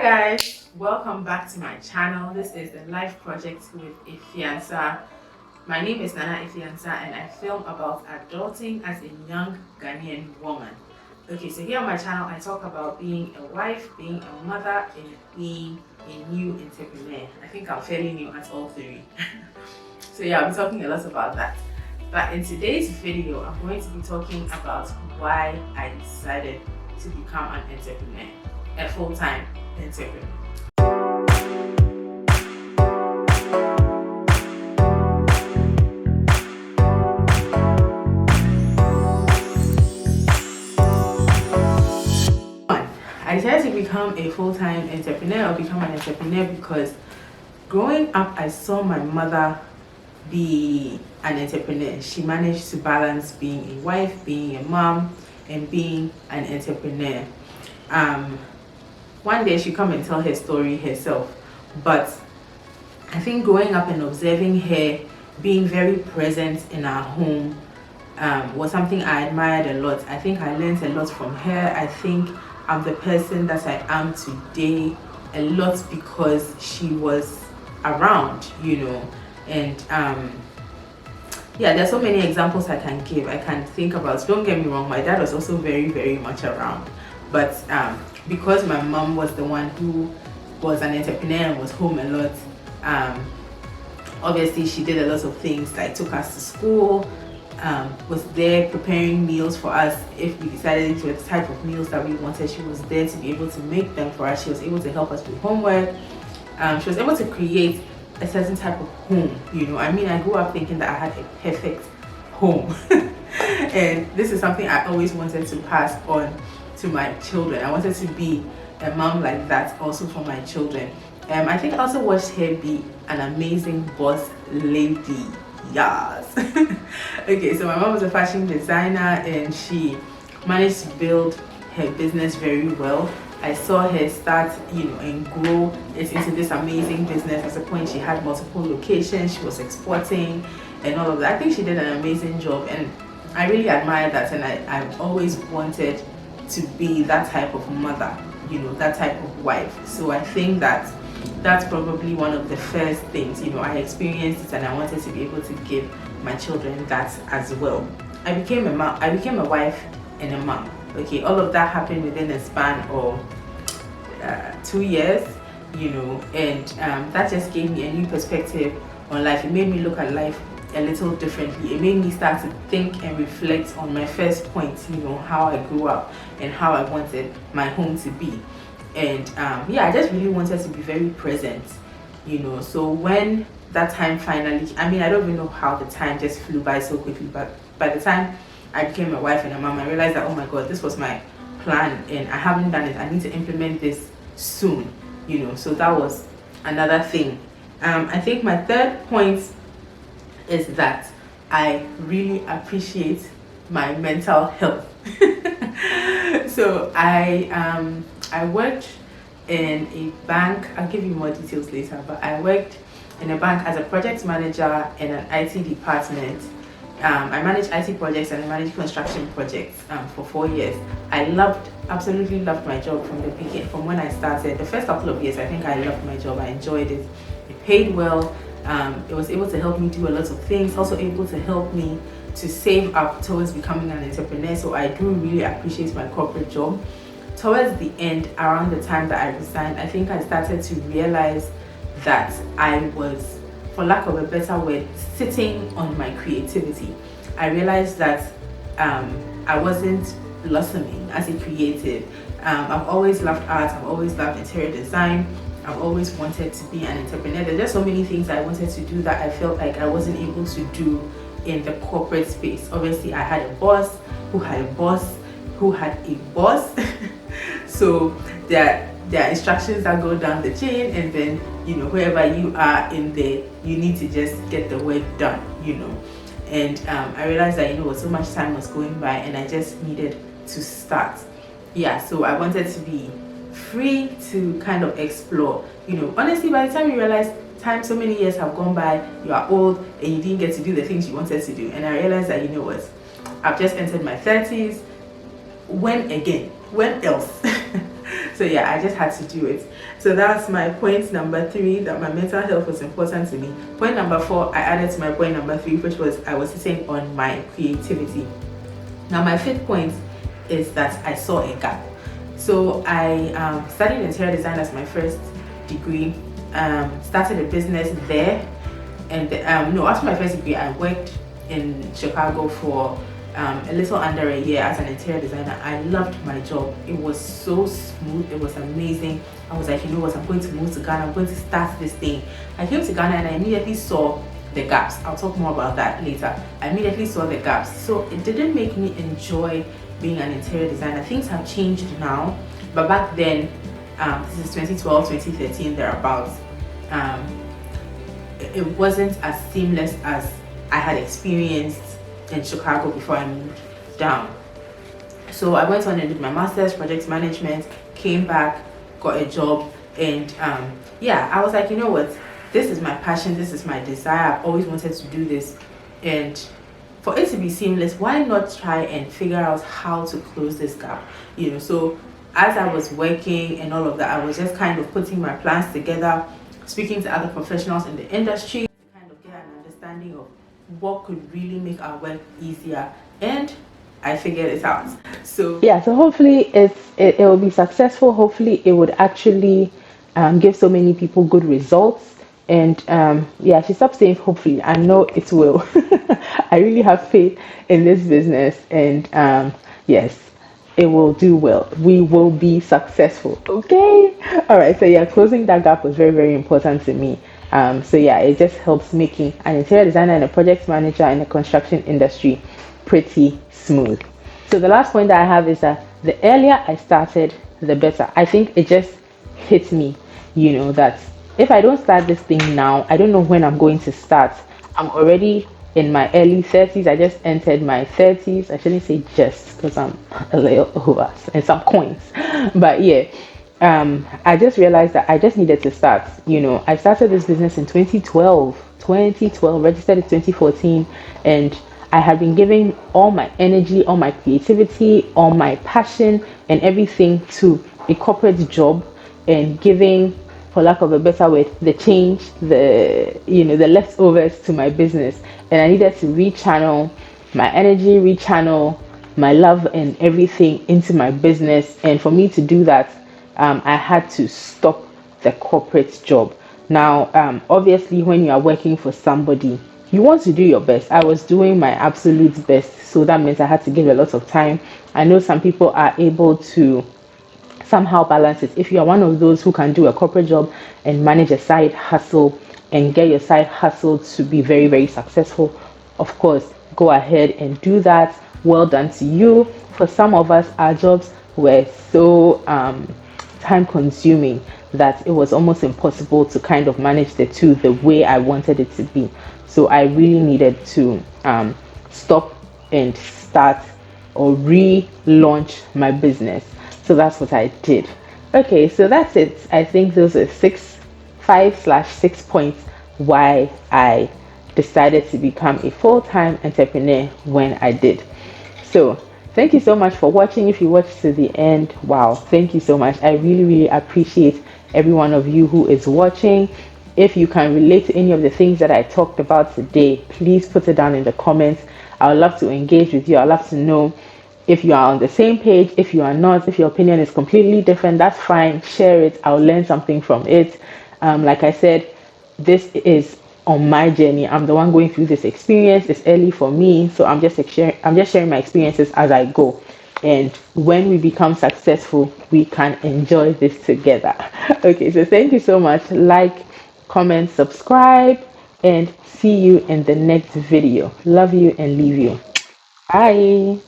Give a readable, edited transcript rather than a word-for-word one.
guys, welcome back to my channel. This is the Life Project with Ifiansa. My name is Nana Ifiansa and I film about adulting as a young Ghanaian woman. Okay, so here on my channel I talk about being a wife, being a mother, and being a new entrepreneur. I think I'm fairly new at all three. So yeah, I'll be talking a lot about that. But in today's video, I'm going to be talking about why I decided to become an entrepreneur, a full-time entrepreneur. I decided to become a full-time entrepreneur or become an entrepreneur because growing up I saw my mother be an entrepreneur. She managed to balance being a wife, being a mom, and being an entrepreneur. One day she come and tell her story herself, but I think growing up and observing her being very present in our home was something I admired a lot. I think I learned a lot from her. I think I'm the person that I am today a lot because she was around, and yeah, there's so many examples I can give. I can think about, don't get me wrong, my dad was also very, very much around, but because my mom was the one who was an entrepreneur and was home a lot, obviously she did a lot of things, like took us to school, was there preparing meals for us. If we decided into the type of meals that we wanted, she was there to be able to make them for us. She was able to help us with homework. She was able to create a certain type of home. I mean, I grew up thinking that I had a perfect home and this is something I always wanted to pass on to my children. I wanted to be a mom like that also for my children. I think I also watched her be an amazing boss lady. Yes. Okay, so my mom was a fashion designer and she managed to build her business very well. I saw her start, and grow it into this amazing business. At a point she had multiple locations, she was exporting and all of that. I think she did an amazing job and I really admire that, and I've always wanted to be that type of mother, that type of wife. So I think that that's probably one of the first things, I experienced it and I wanted to be able to give my children that as well. I became a mom, I became a wife and a mom. Okay, all of that happened within a span of 2 years, and that just gave me a new perspective on life. It made me look at life a little differently. It made me start to think and reflect on my first point, how I grew up and how I wanted my home to be. And yeah, I just really wanted to be very present, so when that time finally, I mean, I don't even know how the time just flew by so quickly, but by the time I became a wife and a mom, I realized that, oh my god, this was my plan and I haven't done it. I need to implement this soon, so that was another thing. I think my third point is that I really appreciate my mental health. So I worked in a bank. I'll give you more details later, but I worked in a bank as a project manager in an IT department. I managed IT projects and I managed construction projects for 4 years. I absolutely loved my job from the beginning, from when I started. The first couple of years, I think I loved my job. I enjoyed it. It paid well. It was able to help me do a lot of things, also able to help me to save up towards becoming an entrepreneur. So I do really appreciate my corporate job. Towards the end, around the time that I resigned, I think I started to realize that I was, for lack of a better word, sitting on my creativity. I realized that I wasn't blossoming as a creative. I've always loved art, I've always loved interior design, I've always wanted to be an entrepreneur. There's just so many things I wanted to do that I felt like I wasn't able to do in the corporate space. Obviously, I had a boss who had a boss who had a boss. So there are instructions that go down the chain, and then wherever you are in there, you need to just get the work done, and I realized that so much time was going by and I just needed to start. Yeah, so I wanted to be free to kind of explore. Honestly, by the time you realize so many years have gone by, you are old and you didn't get to do the things you wanted to do. And I realized that I've just entered my 30s. When else? So yeah, I just had to do it. So that's my point number 3, that my mental health was important to me. Point number 4, I added to my point number 3, which was I was sitting on my creativity. Now my 5th point is that I saw a gap. So I studied interior design as my first degree, started a business there, and no, after my first degree I worked in Chicago for a little under a year as an interior designer. I loved my job. It was so smooth, it was amazing. I was like, you know what, I'm going to move to Ghana, I'm going to start this thing. I came to Ghana and I immediately saw the gaps. I'll talk more about that later. I immediately saw the gaps. So it didn't make me enjoy being an interior designer. Things have changed now, but back then, this is 2012, 2013, thereabouts, it wasn't as seamless as I had experienced in Chicago before I moved down. So I went on and did my master's, project management, came back, got a job, and yeah, I was like, you know what, this is my passion, this is my desire, I've always wanted to do this, and for it to be seamless, why not try and figure out how to close this gap? You know, so as I was working and all of that, I was just kind of putting my plans together, speaking to other professionals in the industry to kind of get an understanding of what could really make our work easier, and I figured it out. So yeah, so hopefully it will be successful. Hopefully it would actually give so many people good results. And yeah, she stopped saying hopefully. I know it will. I really have faith in this business, and yes, it will do well. We will be successful. Okay. All right. So yeah, closing that gap was very, very important to me. So yeah, it just helps making an interior designer and a project manager in the construction industry pretty smooth. So the last point that I have is that the earlier I started, the better. I think it just hit me, you know, that if I don't start this thing now, I don't know when I'm going to start. I'm already in my early 30s. I just entered my 30s. I shouldn't say just because I'm a little over and some coins. But yeah, I just realized that I just needed to start. You know, I started this business in 2012, registered in 2014, and I had been giving all my energy, all my creativity, all my passion and everything to a corporate job, and giving, for lack of a better word, the change, the leftovers to my business. And I needed to rechannel my energy, rechannel my love and everything into my business. And for me to do that, I had to stop the corporate job. Now, obviously, when you are working for somebody, you want to do your best. I was doing my absolute best, so that means I had to give a lot of time. I know some people are able to somehow balance it. If you are one of those who can do a corporate job and manage a side hustle and get your side hustle to be very, very successful, of course, go ahead and do that. Well done to you. For some of us, our jobs were so time consuming that it was almost impossible to kind of manage the two the way I wanted it to be. So I really needed to stop and start or relaunch my business. So that's what I did. Okay, so that's it. I think those are 5/6 points why I decided to become a full-time entrepreneur when I did. So thank you so much for watching. If you watched to the end, wow, thank you so much. I really, really appreciate every one of you who is watching. If you can relate to any of the things that I talked about today, please put it down in the comments. I would love to engage with you. I'd love to know if you are on the same page. If you are not, if your opinion is completely different, that's fine. Share it. I'll learn something from it. Like I said, this is on my journey. I'm the one going through this experience. It's early for me, so I'm just sharing my experiences as I go. And when we become successful, we can enjoy this together. Okay, so thank you so much. Like, comment, subscribe, and see you in the next video. Love you and leave you. Bye.